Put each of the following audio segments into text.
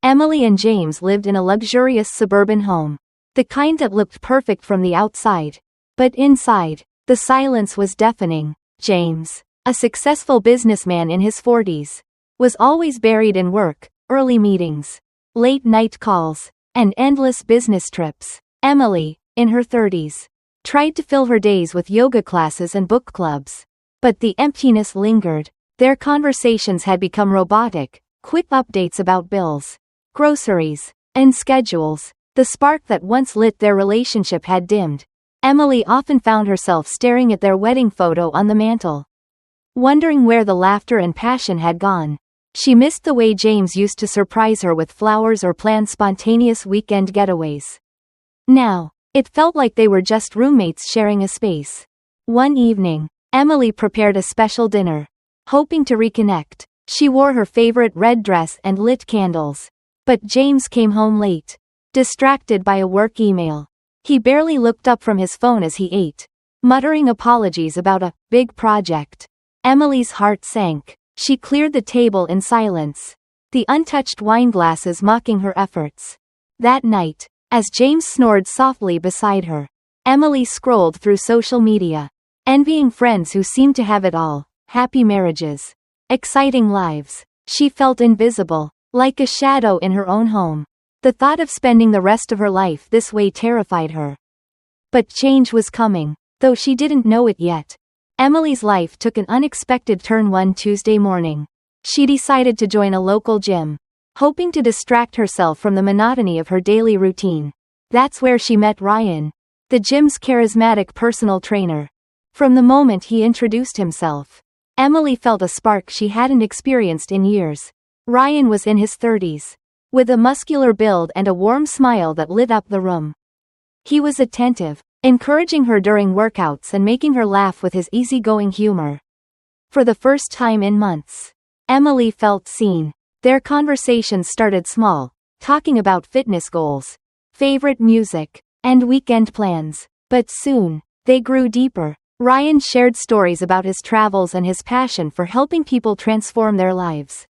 Emily and James lived in a luxurious suburban home. The kind that looked perfect from the outside. But inside, the silence was deafening. James, a successful businessman in his 40s, was always buried in work, early meetings, late-night calls, and endless business trips. Emily, in her 30s, tried to fill her days with yoga classes and book clubs. But the emptiness lingered. Their conversations had become robotic, quick updates about bills, groceries, and schedules. The spark that once lit their relationship had dimmed. Emily often found herself staring at their wedding photo on the mantel, wondering where the laughter and passion had gone. She missed the way James used to surprise her with flowers or plan spontaneous weekend getaways. Now, it felt like they were just roommates sharing a space. One evening, Emily prepared a special dinner, hoping to reconnect. She wore her favorite red dress and lit candles. But James came home late, distracted by a work email. He barely looked up from his phone as he ate, muttering apologies about a big project. Emily's heart sank. She cleared the table in silence, the untouched wine glasses mocking her efforts. That night, as James snored softly beside her, Emily scrolled through social media, envying friends who seemed to have it all: happy marriages, exciting lives. She felt invisible, like a shadow in her own home. The thought of spending the rest of her life this way terrified her. But change was coming, though she didn't know it yet. Emily's life took an unexpected turn one Tuesday morning. She decided to join a local gym, hoping to distract herself from the monotony of her daily routine. That's where she met Ryan, the gym's charismatic personal trainer. From the moment he introduced himself, Emily felt a spark she hadn't experienced in years. Ryan was in his 30s, with a muscular build and a warm smile that lit up the room. He was attentive, encouraging her during workouts and making her laugh with his easygoing humor. For the first time in months, Emily felt seen. Their conversations started small, talking about fitness goals, favorite music, and weekend plans. But soon, they grew deeper. Ryan shared stories about his travels and his passion for helping people transform their lives.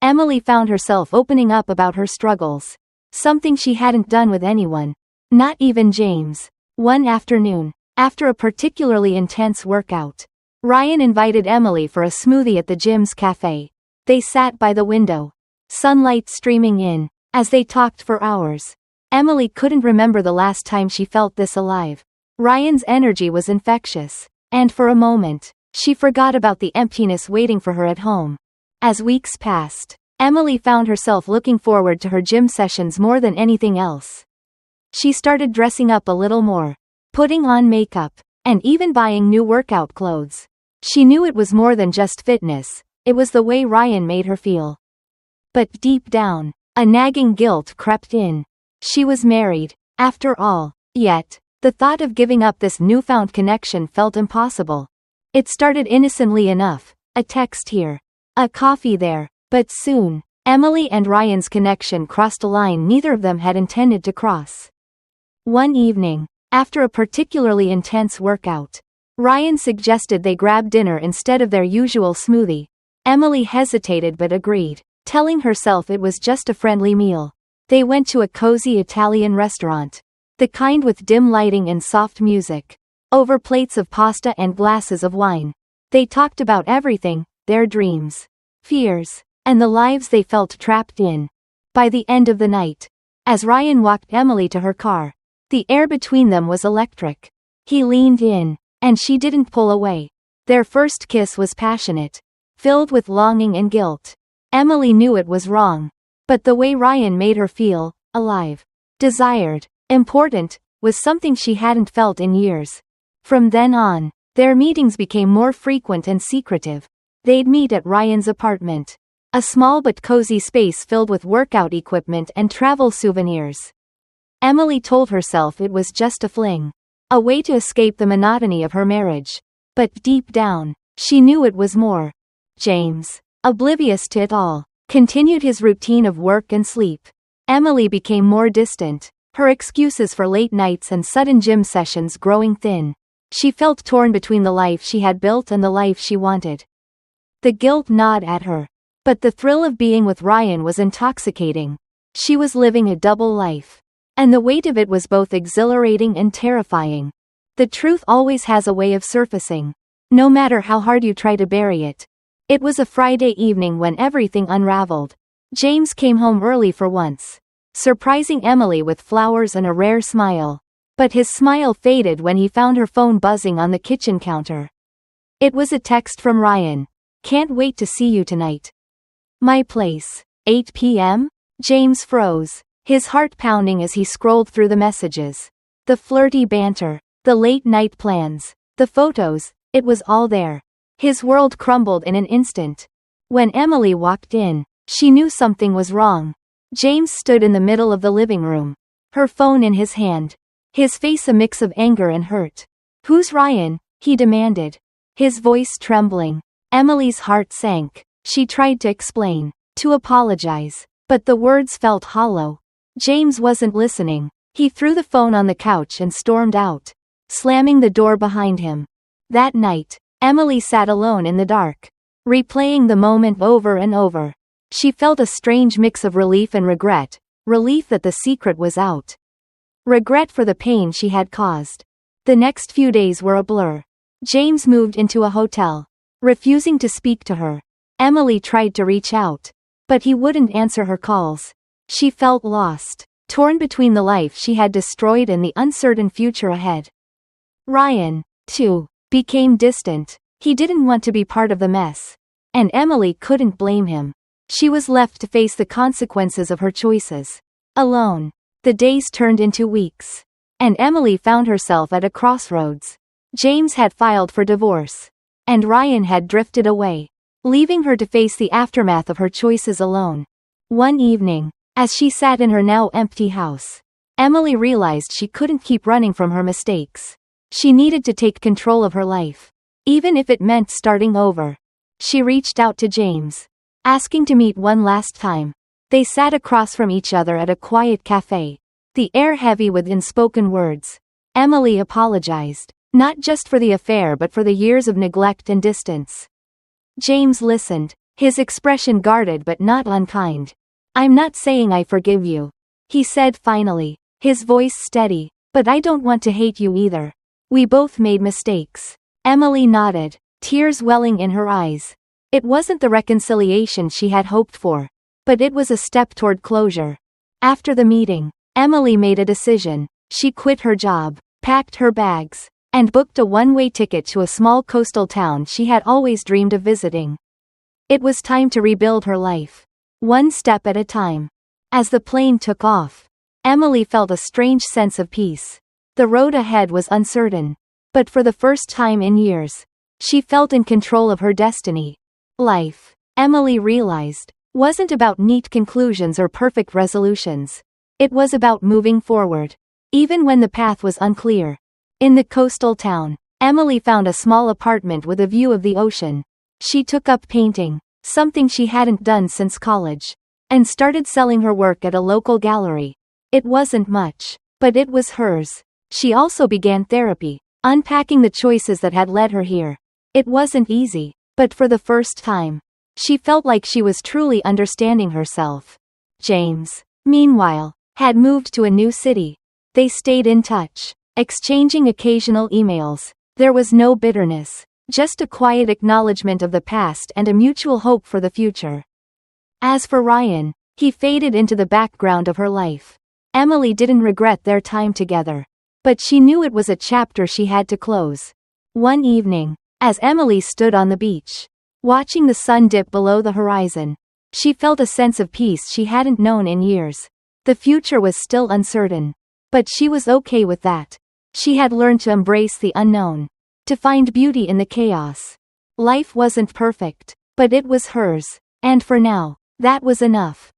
Emily found herself opening up about her struggles, something she hadn't done with anyone, not even James. One afternoon, after a particularly intense workout, Ryan invited Emily for a smoothie at the gym's cafe. They sat by the window, sunlight streaming in. As they talked for hours, Emily couldn't remember the last time she felt this alive. Ryan's energy was infectious, and for a moment, she forgot about the emptiness waiting for her at home. As weeks passed, Emily found herself looking forward to her gym sessions more than anything else. She started dressing up a little more, putting on makeup, and even buying new workout clothes. She knew it was more than just fitness, it was the way Ryan made her feel. But deep down, a nagging guilt crept in. She was married, after all, yet, the thought of giving up this newfound connection felt impossible. It started innocently enough, a text here, a coffee there, but soon, Emily and Ryan's connection crossed a line neither of them had intended to cross. One evening, after a particularly intense workout, Ryan suggested they grab dinner instead of their usual smoothie. Emily hesitated but agreed, telling herself it was just a friendly meal. They went to a cozy Italian restaurant, the kind with dim lighting and soft music. Over plates of pasta and glasses of wine, they talked about everything: their dreams, fears, and the lives they felt trapped in. By the end of the night, as Ryan walked Emily to her car, the air between them was electric. He leaned in, and she didn't pull away. Their first kiss was passionate, filled with longing and guilt. Emily knew it was wrong, but the way Ryan made her feel, alive, desired, important, was something she hadn't felt in years. From then on, their meetings became more frequent and secretive. They'd meet at Ryan's apartment, a small but cozy space filled with workout equipment and travel souvenirs. Emily told herself it was just a fling, a way to escape the monotony of her marriage. But deep down, she knew it was more. James, oblivious to it all, continued his routine of work and sleep. Emily became more distant, her excuses for late nights and sudden gym sessions growing thin. She felt torn between the life she had built and the life she wanted. The guilt gnawed at her, but the thrill of being with Ryan was intoxicating. She was living a double life. And the weight of it was both exhilarating and terrifying. The truth always has a way of surfacing, no matter how hard you try to bury it. It was a Friday evening when everything unraveled. James came home early for once, surprising Emily with flowers and a rare smile. But his smile faded when he found her phone buzzing on the kitchen counter. It was a text from Ryan. "Can't wait to see you tonight. My place, 8 p.m.? James froze, his heart pounding as he scrolled through the messages. The flirty banter, the late-night plans, the photos, it was all there. His world crumbled in an instant. When Emily walked in, she knew something was wrong. James stood in the middle of the living room, her phone in his hand, his face a mix of anger and hurt. "Who's Ryan?" he demanded, his voice trembling. Emily's heart sank. She tried to explain, to apologize, but the words felt hollow. James wasn't listening. He threw the phone on the couch and stormed out, slamming the door behind him. That night, Emily sat alone in the dark, replaying the moment over and over. She felt a strange mix of relief and regret, relief that the secret was out, regret for the pain she had caused. The next few days were a blur. James moved into a hotel, refusing to speak to her. Emily tried to reach out, but he wouldn't answer her calls. She felt lost, torn between the life she had destroyed and the uncertain future ahead. Ryan, too, became distant. He didn't want to be part of the mess. And Emily couldn't blame him. She was left to face the consequences of her choices. Alone. The days turned into weeks. And Emily found herself at a crossroads. James had filed for divorce. And Ryan had drifted away, leaving her to face the aftermath of her choices alone. One evening, as she sat in her now empty house, Emily realized she couldn't keep running from her mistakes. She needed to take control of her life, even if it meant starting over. She reached out to James, asking to meet one last time. They sat across from each other at a quiet cafe, the air heavy with unspoken words. Emily apologized, not just for the affair but for the years of neglect and distance. James listened, his expression guarded but not unkind. "I'm not saying I forgive you," he said finally, his voice steady, "but I don't want to hate you either. We both made mistakes." Emily nodded, tears welling in her eyes. It wasn't the reconciliation she had hoped for, but it was a step toward closure. After the meeting, Emily made a decision. She quit her job, packed her bags, and booked a one-way ticket to a small coastal town she had always dreamed of visiting. It was time to rebuild her life, one step at a time. As the plane took off, Emily felt a strange sense of peace. The road ahead was uncertain, but for the first time in years, she felt in control of her destiny. Life, Emily realized, wasn't about neat conclusions or perfect resolutions. It was about moving forward, even when the path was unclear. In the coastal town, Emily found a small apartment with a view of the ocean. She took up painting, something she hadn't done since college, and started selling her work at a local gallery. It wasn't much, but it was hers. She also began therapy, unpacking the choices that had led her here. It wasn't easy, but for the first time, she felt like she was truly understanding herself. James, meanwhile, had moved to a new city. They stayed in touch, exchanging occasional emails. There was no bitterness, just a quiet acknowledgement of the past and a mutual hope for the future. As for Ryan, he faded into the background of her life. Emily didn't regret their time together, but she knew it was a chapter she had to close. One evening, as Emily stood on the beach, watching the sun dip below the horizon, she felt a sense of peace she hadn't known in years. The future was still uncertain, but she was okay with that. She had learned to embrace the unknown, to find beauty in the chaos. Life wasn't perfect, but it was hers, and for now, that was enough.